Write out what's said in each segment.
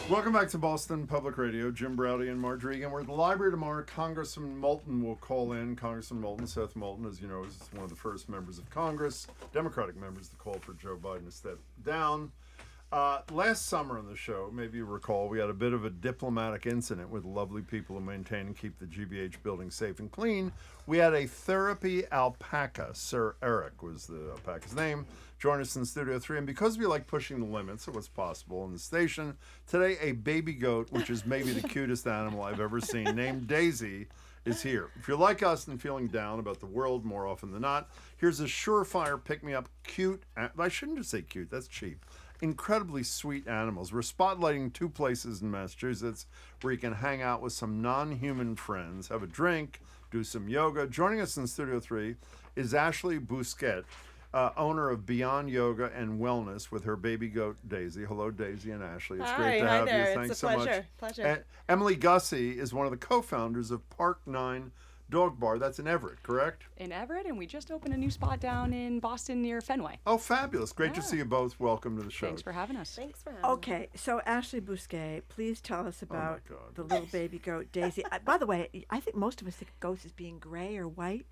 Welcome back to Boston Public Radio. Jim Browdy and Marjorie Egan. We're at the library tomorrow. Congressman Moulton will call in. Congressman Moulton, Seth Moulton, as you know, is one of the first members of Congress, Democratic members, to call for Joe Biden to step down. Last summer on the show, maybe you recall, we had a bit of a diplomatic incident with lovely people who maintain and keep the GBH building safe and clean. We had a therapy alpaca, Sir Eric was the alpaca's name, join us in Studio 3. And because we like pushing the limits of what's possible in the station, today a baby goat, which is maybe the cutest animal I've ever seen, named Daisy, is here. If you're like us and feeling down about the world more often than not, here's a surefire pick-me-up cute, I shouldn't just say cute, that's cheap, incredibly sweet animals. We're spotlighting two places in Massachusetts where you can hang out with some non-human friends, have a drink, do some yoga. Joining us in Studio 3 is Ashley Bousquet, owner of Beyond Yoga and Wellness with her baby goat, Daisy. Hello, Daisy and Ashley. It's great to have there. you. Thanks it's a so pleasure. much. Pleasure. And Emily Gusse is one of the co-founders of Park 9 Dog Bar. That's in Everett, correct? In Everett, and we just opened a new spot down in Boston near Fenway. Oh, fabulous. Great to see you both. Welcome to the show. Thanks for having us. Thanks for having Okay, so Ashley Bousquet, please tell us about God. the little baby goat, Daisy. By the way, I think most of us think of goats as being gray or white.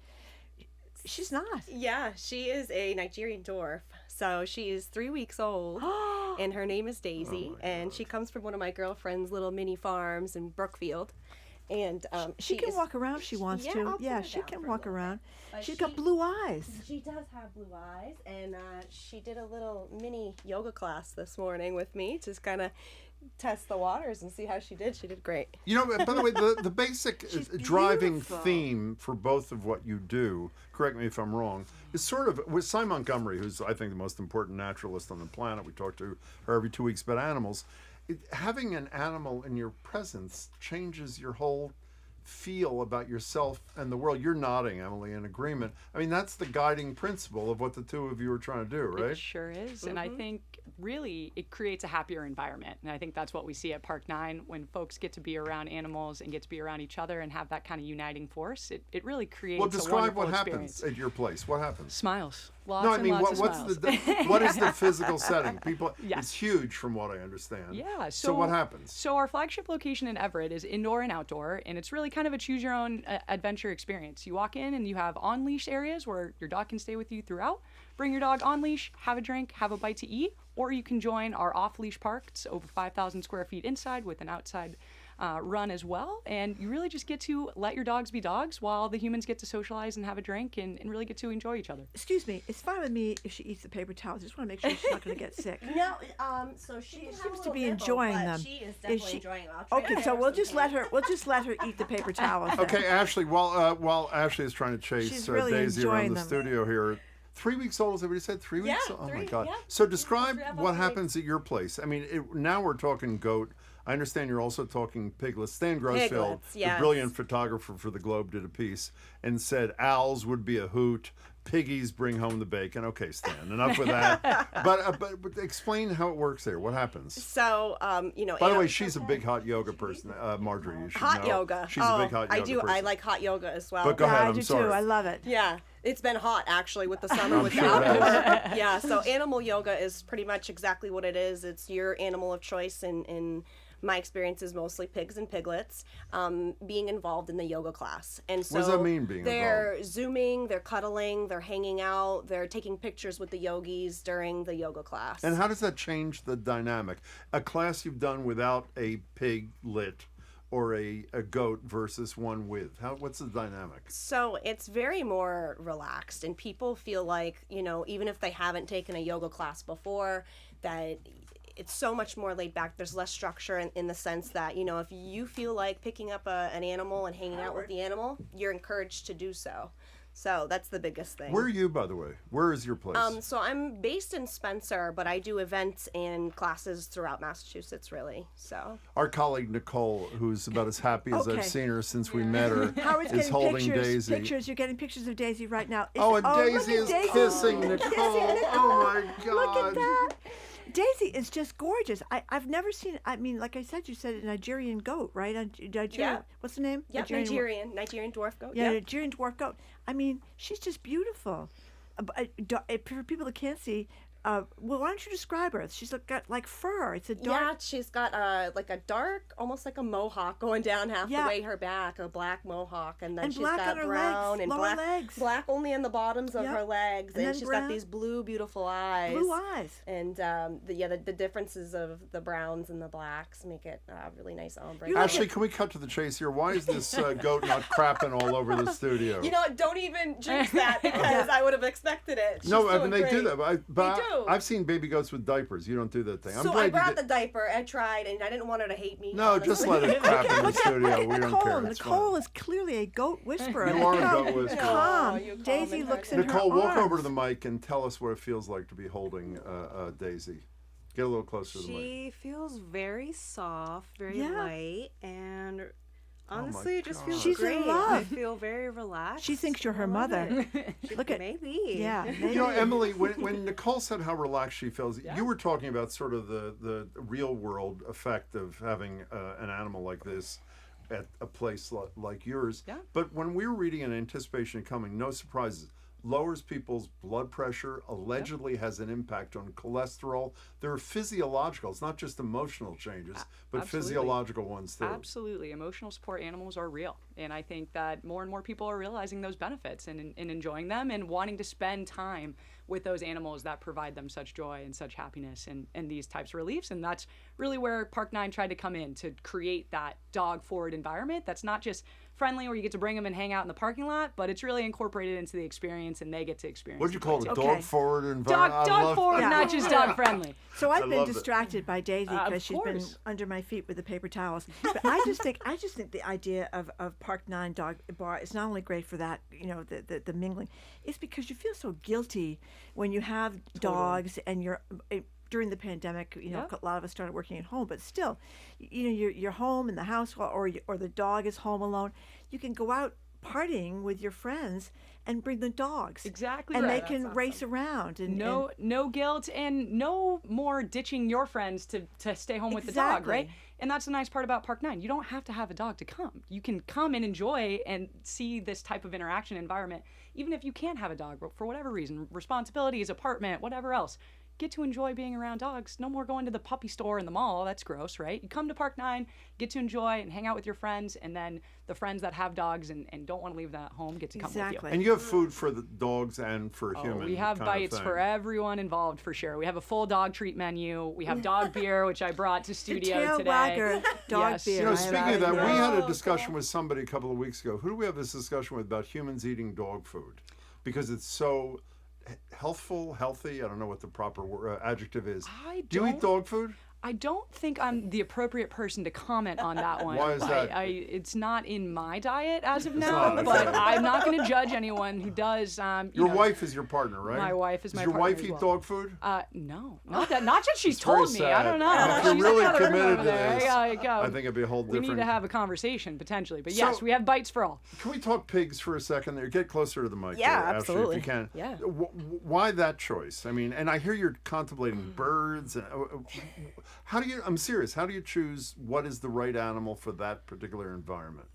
She's not. Yeah, she is a Nigerian Dwarf. So she is 3 weeks old, and her name is Daisy, and she comes from one of my girlfriend's little mini farms in Brookfield. And She can walk around if she wants Yeah, to. I'll put Yeah, her she down can for a walk little around. But She's got blue eyes. She does have blue eyes, and she did a little mini yoga class this morning with me to kind of test the waters and see how she did. She did great. You know, by the way, the basic She's driving beautiful. theme for both of what you do, correct me if I'm wrong, is sort of with Cy Montgomery, who's I think the most important naturalist on the planet. We talk to her every 2 weeks about animals. Having an animal in your presence changes your whole feel about yourself and the world. You're nodding, Emily, in agreement. I mean, that's the guiding principle of what the two of you are trying to do, right? It sure is. And I think really it creates a happier environment. And I think that's what we see at Park 9 when folks get to be around animals and get to be around each other and have that kind of uniting force. It really creates Well, a describe wonderful what experience. happens at your place. What happens? Smiles. Lots No, I and mean, lots of what's smiles. what is the physical setting? People, Yes. it's huge from what I understand. Yeah. So what happens? So our flagship location in Everett is indoor and outdoor, and it's really kind of a choose your own adventure experience. You walk in and you have on leash areas where your dog can stay with you throughout. Bring your dog on leash, have a drink, have a bite to eat, or you can join our off leash park. It's over 5,000 square feet inside with an outside run as well, and you really just get to let your dogs be dogs while the humans get to socialize and have a drink and really get to enjoy each other. Excuse me, it's fine with me if she eats the paper towels. I just want to make sure she's not going to get sick. No, so she seems to be enjoying them. She is definitely enjoying it. I'll try Okay, to so have we'll some just let her eat the paper towels. then. Okay, Ashley, while Ashley is trying to chase She's really Daisy around enjoying the them. studio here, 3 weeks old, is that what you said? 3 weeks Yeah, old? Oh my three, God. yeah. So describe Three, what about happens at your place. I mean, now we're talking goat. I understand you're also talking piglets. Stan Grossfield, Piglets, the yes. brilliant photographer for the Globe, did a piece and said owls would be a hoot, piggies bring home the bacon. Okay, Stan, enough with that. But explain how it works there. What happens? So, By the way, she's a big hot yoga person, Marjorie. You should hot know. yoga. She's a big hot yoga I do. person. I like hot yoga as well. But go Yeah, ahead, I I'm do sorry. too. I love it. Yeah, it's been hot actually with the summer I'm with sure the it outdoor. Yeah, so animal yoga is pretty much exactly what it is. It's your animal of choice, and in my experience is mostly pigs and piglets being involved in the yoga class. And so What does that mean, being they're zooming, they're cuddling, they're hanging out, they're taking pictures with the yogis during the yoga class. And how does that change the dynamic? A class you've done without a piglet or a goat versus one with. What's the dynamic? So it's very more relaxed, and people feel like, even if they haven't taken a yoga class before, that it's so much more laid back. There's less structure in the sense that, if you feel like picking up an animal and hanging out with the animal, you're encouraged to do so. So that's the biggest thing. Where are you, by the way? Where is your place? So I'm based in Spencer, but I do events and classes throughout Massachusetts, really. So Our colleague Nicole, who's about as happy as Okay. I've seen her since we met her, Howard's is getting holding pictures. Daisy. Pictures. You're getting pictures of Daisy right now. Oh, and look Daisy at is Daisy. kissing Nicole. Kissing Nicole. Oh my God. Look at that. Daisy is just gorgeous. I've never seen. I mean, like I said, you said a Nigerian goat, right? Nigerian. Yeah. What's the name? yeah, Nigerian dwarf goat. Yeah, Yep. Nigerian dwarf goat. I mean, she's just beautiful. For people that can't see, well, why don't you describe her? She's got like fur. It's a dark. Yeah, she's got like a dark, almost like a mohawk going down half the way her back, a black mohawk, and then And she's black got on her brown legs, and lower black, legs. black only in the bottoms of Yep. her legs, And and then she's brown. got these blue, beautiful eyes. Blue eyes. And the differences of the browns and the blacks make it really nice ombre. Ashley, can we cut to the chase here? Why is this goat not crapping all over the studio? You know what? Don't even jinx that because I would have expected it. She's no, I doing mean they do great. that. But They do. I've seen baby goats with diapers. You don't do that thing. I'm So glad I you brought did. the diaper. I tried, and I didn't want her to hate me. No, just honestly. let it crap in the Look studio. at We don't Nicole. care. It's Nicole fine. is clearly a goat whisperer. You are a Look how goat whisperer. Calm. you calm Daisy and looks in hug. her Nicole, walk over to arms. the mic and tell us what it feels like to be holding Daisy. Get a little closer to the mic. She feels very soft, very Yeah. light, and honestly, it just God. feels She's in great. love. I feel very relaxed. She thinks you're her I love mother. it. Look at Maybe. yeah. You know, Emily, when Nicole said how relaxed she feels, you were talking about sort of the real world effect of having an animal like this at a place like yours. Yeah. But when we were reading in anticipation of coming, no surprises. Lowers people's blood pressure, allegedly has an impact on cholesterol. There are physiological, it's not just emotional changes, but Absolutely. physiological ones too. Absolutely. Emotional support animals are real. And I think that more and more people are realizing those benefits and enjoying them and wanting to spend time with those animals that provide them such joy and such happiness and these types of reliefs. And that's really where Park 9 tried to come in, to create that dog-forward environment that's not just friendly where you get to bring them and hang out in the parking lot, but it's really incorporated into the experience and they get to experience What'd you call it? too. A Okay. dog forward environment? Dog forward, Yeah. not just dog friendly. So I've been love it. distracted by Daisy Of because she's been course. under my feet with the paper towels. But I just think the idea of Park 9 Dog Bar is not only great for that, you know, the mingling. It's because you feel so guilty when you have dogs and you're during the pandemic. You know, Yeah. a lot of us started working at home, but still, you know, you're home in the house or the dog is home alone. You can go out partying with your friends and bring the dogs. Exactly And right. they can race around and No guilt and no more ditching your friends to stay home with the dog, right? Exactly. And that's the nice part about Park 9. You don't have to have a dog to come. You can come and enjoy and see this type of interaction environment, even if you can't have a dog for whatever reason, responsibilities, apartment, whatever else. Get to enjoy being around dogs. No more going to the puppy store in the mall. That's gross, right? You come to Park 9, get to enjoy and hang out with your friends, and then the friends that have dogs and don't want to leave that home get to come with Exactly. you. And you have food for the dogs and for Oh, humans. we have bites for everyone involved for sure. We have a full dog treat menu. We have dog beer, which I brought to studio tail today. wagger dog Yes. beer. You know, I speaking have of that, it. we had a Oh, discussion with somebody a couple of weeks ago. Who do we have this discussion with about humans eating dog food? Because it's so healthful, healthy. I don't know what the proper adjective is. Do you eat dog food? I don't think I'm the appropriate person to comment on that one. Why is that? It's not in my diet as of It's now, not, but okay. I'm not going to judge anyone who does. Your wife is your partner, right? My wife is Does my your partner wife as eat well. dog food? No, not that she's It's very told me. I sad. don't know. And if you're She's really in another room committed over to there. this, Yeah, go. I think it'd be a whole we different. need to have a conversation potentially, but So- yes, we have bites for all. Can we talk pigs for a second there? Get closer to the mic. Yeah, there, Ashley, absolutely. if you can. Yeah. Why that choice? I mean, and I hear you're contemplating birds. And how do you? I'm serious. How do you choose what is the right animal for that particular environment?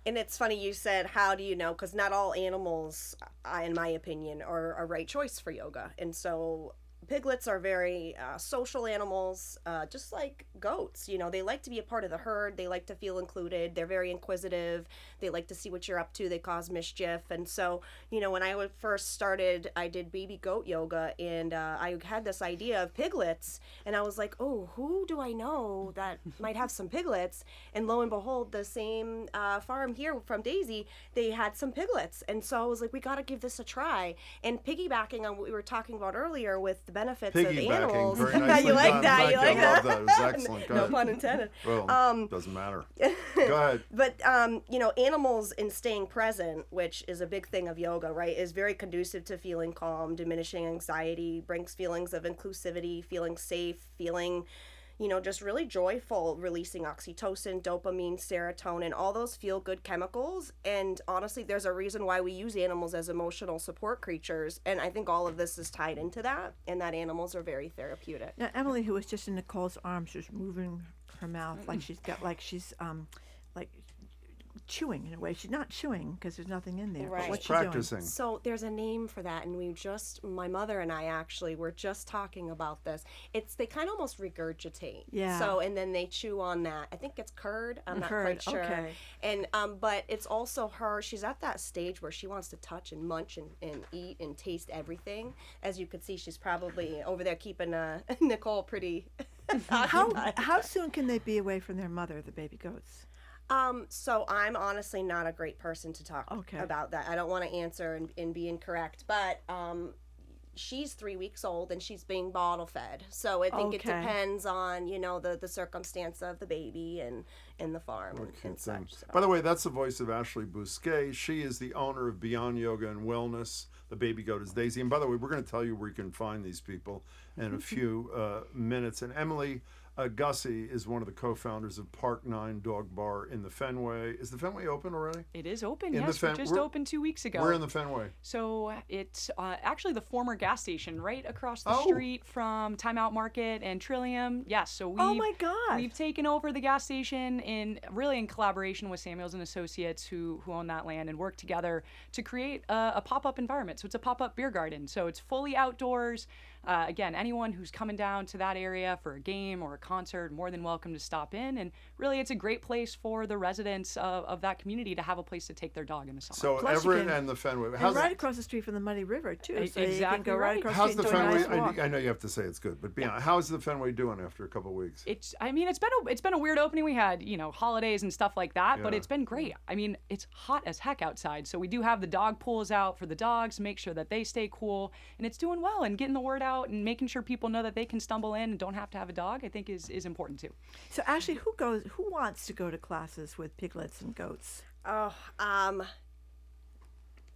And it's funny you said, how do you know? Because not all animals, in my opinion, are a right choice for yoga. And so piglets are very social animals, just like goats. You know, they like to be a part of the herd. They like to feel included. They're very inquisitive. They like to see what you're up to. They cause mischief. And so, you know, when I first started, I did baby goat yoga, and I had this idea of piglets. And I was like, oh, who do I know that might have some piglets? And lo and behold, the same farm here from Daisy, they had some piglets. And so I was like, we got to give this a try. And piggybacking on what we were talking about earlier with the benefits of animals. Very nicely you like done. that? Thank You like I that? love that. It was excellent. Go No ahead. pun intended. Well, doesn't matter. Go ahead. But you know, animals in staying present, which is a big thing of yoga, right, is very conducive to feeling calm, diminishing anxiety, brings feelings of inclusivity, feeling safe, feeling, you know, just really joyful, releasing oxytocin, dopamine, serotonin, all those feel-good chemicals. And honestly, there's a reason why we use animals as emotional support creatures. And I think all of this is tied into that, and that animals are very therapeutic. Now, Emily, who was just in Nicole's arms, just moving her mouth like she's chewing in a way. She's not chewing because there's nothing in there. Right. But what's she Practicing. doing? So there's a name for that, and my mother and I actually were just talking about this. They kind of almost regurgitate. Yeah. So, and then they chew on that. I think it's curd. I'm not Curd, quite sure. okay. And but it's also she's at that stage where she wants to touch and munch and eat and taste everything. As you could see, she's probably over there keeping Nicole pretty occupied. How soon can they be away from their mother, the baby goats? So I'm honestly not a great person to talk about that. I don't want to answer and be incorrect, but she's 3 weeks old and she's being bottle fed. So I think it depends on, the circumstance of the baby and the farm and such. So. By the way, that's the voice of Ashley Bousquet. She is the owner of Beyond Yoga and Wellness. The baby goat is Daisy. And by the way, we're going to tell you where you can find these people in a few minutes. And Emily Gusse is one of the co-founders of Park 9 Dog Bar in the Fenway. Is the Fenway open already? It is open, In yes. We just opened 2 weeks ago. We're in the Fenway. So it's actually the former gas station right across the street from Time Out Market and Trillium. Yes, so we've taken over the gas station in collaboration with Samuels and Associates who own that land and work together to create a pop-up environment. So it's a pop-up beer garden. So it's fully outdoors. Again, anyone who's coming down to that area for a game or a concert, more than welcome to stop in. And really, it's a great place for the residents of that community to have a place to take their dog in the summer. So Plus Everett and the Fenway. And right across the street from the Muddy River, too. So you can go right across How's the the street and do a Fenway? nice walk. I know you have to say it's good, but beyond, how's the Fenway doing after a couple of weeks? It's been a weird opening. We had, holidays and stuff like that, but Yeah. it's been great. I mean, it's hot as heck outside. So we do have the dog pools out for the dogs, make sure that they stay cool, and it's doing well, and getting the word out and making sure people know that they can stumble in and don't have to have a dog, I think is important too. So Ashley, who wants to go to classes with piglets and goats? Oh,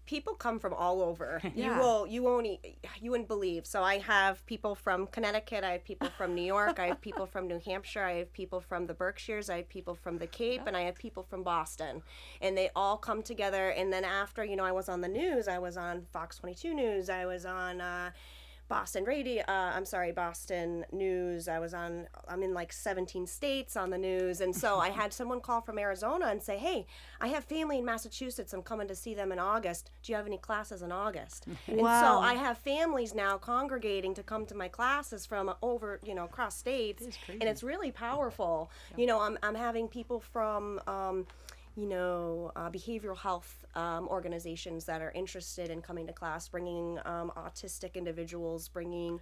people come from all over. Yeah. You wouldn't believe. So I have people from Connecticut, I have people from New York, I have people from New Hampshire, I have people from the Berkshires, I have people from the Cape, and I have people from Boston. And they all come together, and then after, I was on the news, I was on Fox 22 News, I was on Boston News. I'm in like 17 states on the news. And so I had someone call from Arizona and say, hey, I have family in Massachusetts. I'm coming to see them in August. Do you have any classes in August? And so I have families now congregating to come to my classes from over, across states. And it's really powerful. Yeah. I'm having people from, behavioral health organizations that are interested in coming to class, bringing autistic individuals, bringing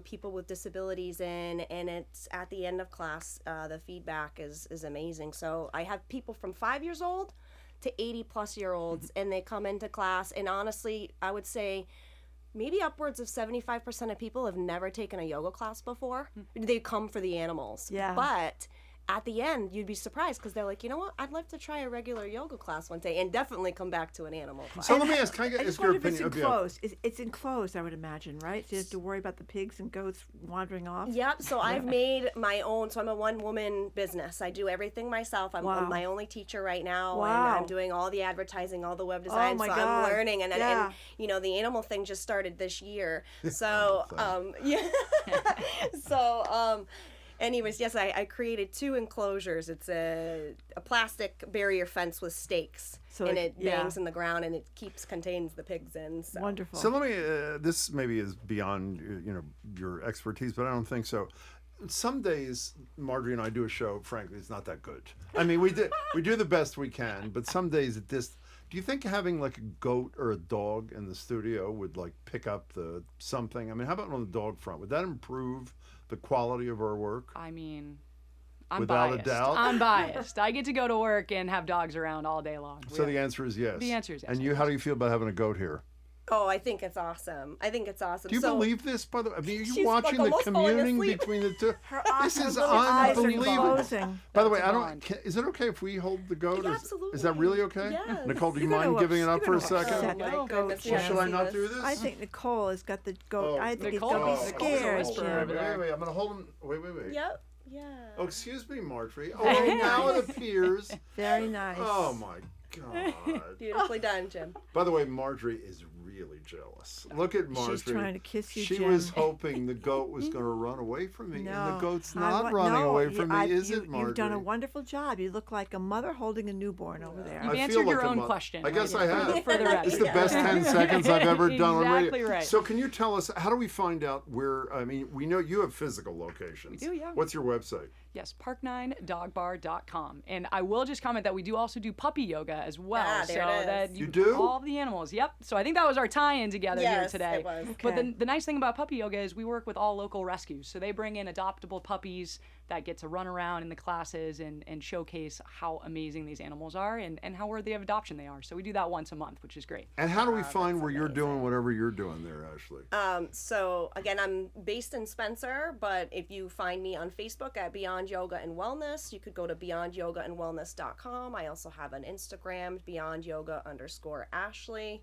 people with disabilities in, and it's at the end of class, the feedback is amazing. So I have people from 5 years old to 80-plus-year-olds, and they come into class, and honestly, I would say maybe upwards of 75% of people have never taken a yoga class before. They come for the animals. Yeah. But at the end, you'd be surprised because they're like, you know what? I'd love to try a regular yoga class one day and definitely come back to an animal class. So let me ask, can I get I just your wonder if it's opinion? enclosed. It's enclosed, I would imagine, right? So you have to worry about the pigs and goats wandering off. Yep. So I've made my own. So I'm a one-woman business. I do everything myself. I'm my only teacher right now, and I'm doing all the advertising, all the web design. my so God. I'm learning, and the animal thing just started this year. So anyways, yes, I created 2 enclosures. It's a plastic barrier fence with stakes, and it bangs in the ground, and it contains the pigs in. So. Wonderful. So let me. This maybe is beyond your expertise, but I don't think so. Some days, Marjorie and I do a show. Frankly, it's not that good. I mean, we do the best we can, but some days it just. Do you think having like a goat or a dog in the studio would like pick up the something? I mean, how about on the dog front? Would that improve the quality of our work? I mean, I'm Without biased. a doubt? I'm biased. I get to go to work and have dogs around all day long. So the answer is yes. The answer is yes. And you, how do you feel about having a goat here? Oh, I think it's awesome. Do you believe this, by the way? I mean, are you She's watching like the almost falling communing asleep. between the two? This is little eyes are unbelievable. closing. By the way, That's is it okay if we hold the goat? Yeah, Is absolutely. that really okay? Yes. Nicole, do you You're mind gonna giving it up for a upset second? that Oh, my goat, goodness, Jim. yes. Should I not do this? I think Nicole has got the goat. Oh, I think Nicole? he's going to Oh, be Nicole's a scared, whisperer Jim. over there. Wait. I'm going to hold him. Wait. Yep. Yeah. Oh, excuse me, Marjorie. Oh, now it appears. Very nice. Oh, my God. Beautifully done, Jim. By the way, Marjorie is really jealous. Look at Marjorie. She's trying to kiss you, She Jim. was hoping the goat was going to run away from me, and the goat's not I running no, away from me, is you, it, Marjorie? You've done a wonderful job. You look like a mother holding a newborn over there. You've I answered feel your like a own mo- question. I guess right? I have. For the record. It's the best 10 seconds I've ever done on radio. Exactly right. So can you tell us, how do we find out where, I mean, we know you have physical locations. We do, yeah. What's your website? Yes, park9dogbar.com. And I will just comment that we do also do puppy yoga as well. Ah, there so it is. that You do? all of the animals. Yep. So I think that was our tie-in together here Yes, today. it was. But Okay. the nice thing about puppy yoga is we work with all local rescues. So they bring in adoptable puppies that get to run around in the classes and showcase how amazing these animals are and how worthy of adoption they are. So we do that once a month, which is great. And how do we find where you're doing whatever you're doing there, Ashley? So again, I'm based in Spencer, but if you find me on Facebook at Beyond Yoga and Wellness, you could go to beyondyogaandwellness.com. I also have an Instagram, beyondyoga_Ashley.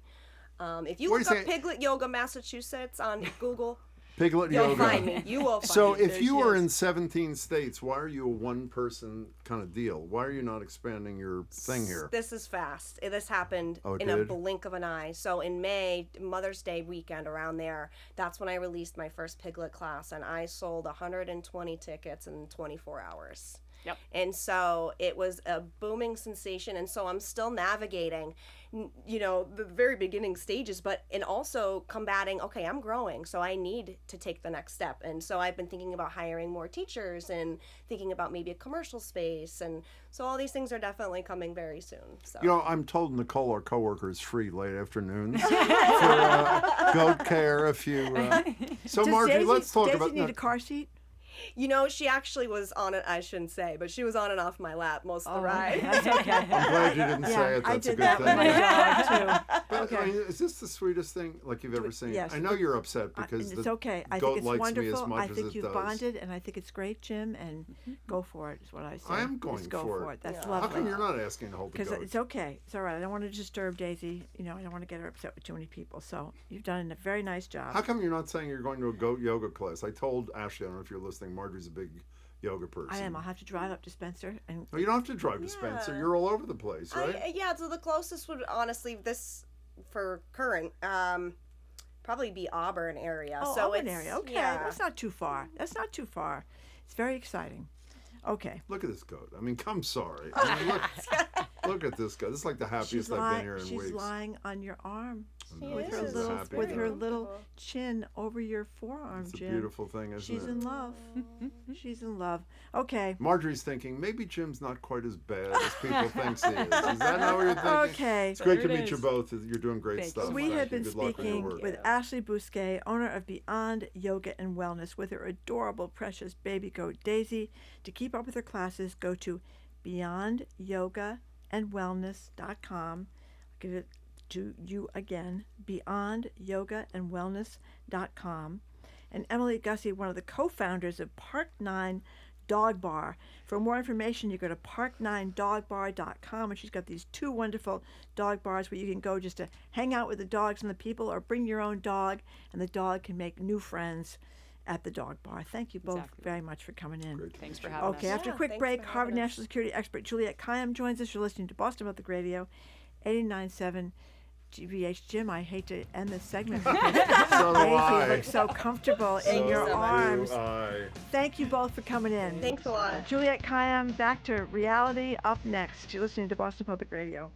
If you What look do you up say? Piglet Yoga Massachusetts on Google, Piglet you'll yoga. find me. You will find So me. if There you she are is. in 17 states, why are you a one-person kind of deal? Why are you not expanding your thing here? This is fast. This happened Oh, it in a did? blink of an eye. So in May, Mother's Day weekend around there, that's when I released my first Piglet class, and I sold 120 tickets in 24 hours. Yep. And so it was a booming sensation, and so I'm still navigating, the very beginning stages, but and also combating, okay, I'm growing, so I need to take the next step. And so I've been thinking about hiring more teachers and thinking about maybe a commercial space, and so all these things are definitely coming very soon. So You know, I'm told Nicole, our coworker, is free late afternoons for goat care. If you, so Does Marjorie, Daisy, let's talk Daisy about. need a car seat? she actually was on it. I shouldn't say, but she was on and off my lap most of the ride. That's okay. I'm glad you didn't say Yeah, it. I That's a did good that thing. with my dog too. But, Okay. I mean, is this the sweetest thing like you've ever seen? yes. I know you're upset because It's the okay. I goat think it's likes wonderful. me as much I as think it you've does. bonded, and I think it's great, Jim. And go for it. Is what I say. I am going Just go for it. That's Yeah. lovely. How come you're not asking to hold the Because goat? it's okay. It's all right. I don't want to disturb Daisy. I don't want to get her upset with too many people. So you've done a very nice job. How come you're not saying you're going to a goat yoga class? I told Ashley, I don't know if you're listening, Marjorie's a big yoga person. I am. I'll have to drive up to Spencer and No, you don't have to drive to Spencer. Yeah. You're all over the place, right? So the closest would honestly this for current probably be Auburn area. oh, so Auburn it's, area. Okay, yeah. that's not too far. That's not too far. It's very exciting. Okay. Look at this goat. I mean, I'm sorry. I mean, look at this goat. This is like the happiest I've been here in She's weeks. lying on your arm No, with this her is a little happy with goat. her little chin over your forearm, It's a Jim. beautiful thing, isn't She's it? in love. She's in love. Okay. Marjorie's thinking maybe Jim's not quite as bad as people think he is. Is that not what you're thinking? Okay. It's great There to it meet you is. both. You're doing great Thank you stuff. so We much. have Thank you. been Good luck with your speaking work. with Ashley Bousquet, owner of Beyond Yoga and Wellness, with her adorable, precious baby goat Daisy. To keep up with her classes, go to beyondyogaandwellness.com. I'll give it to you again, beyondyogaandwellness.com. And Emily Gusse, one of the co-founders of Park 9 Dog Bar. For more information, you go to park9dogbar.com, and she's got these two wonderful dog bars where you can go just to hang out with the dogs and the people, or bring your own dog, and the dog can make new friends at the dog bar. Thank you both Exactly. very much for coming in. Great to Thanks meet for you. having Okay, us. after a Yeah, quick thanks break, for Harvard having us. National Security expert Juliet Kayyem joins us. You're listening to Boston Public Radio, 89.7 GBH. Jim, I hate to end this segment because So do I. Daisy looks so comfortable in So your do arms. I. Thank you both for coming in. Thanks a lot. Juliet Kayyem, back to reality up next. You're listening to Boston Public Radio.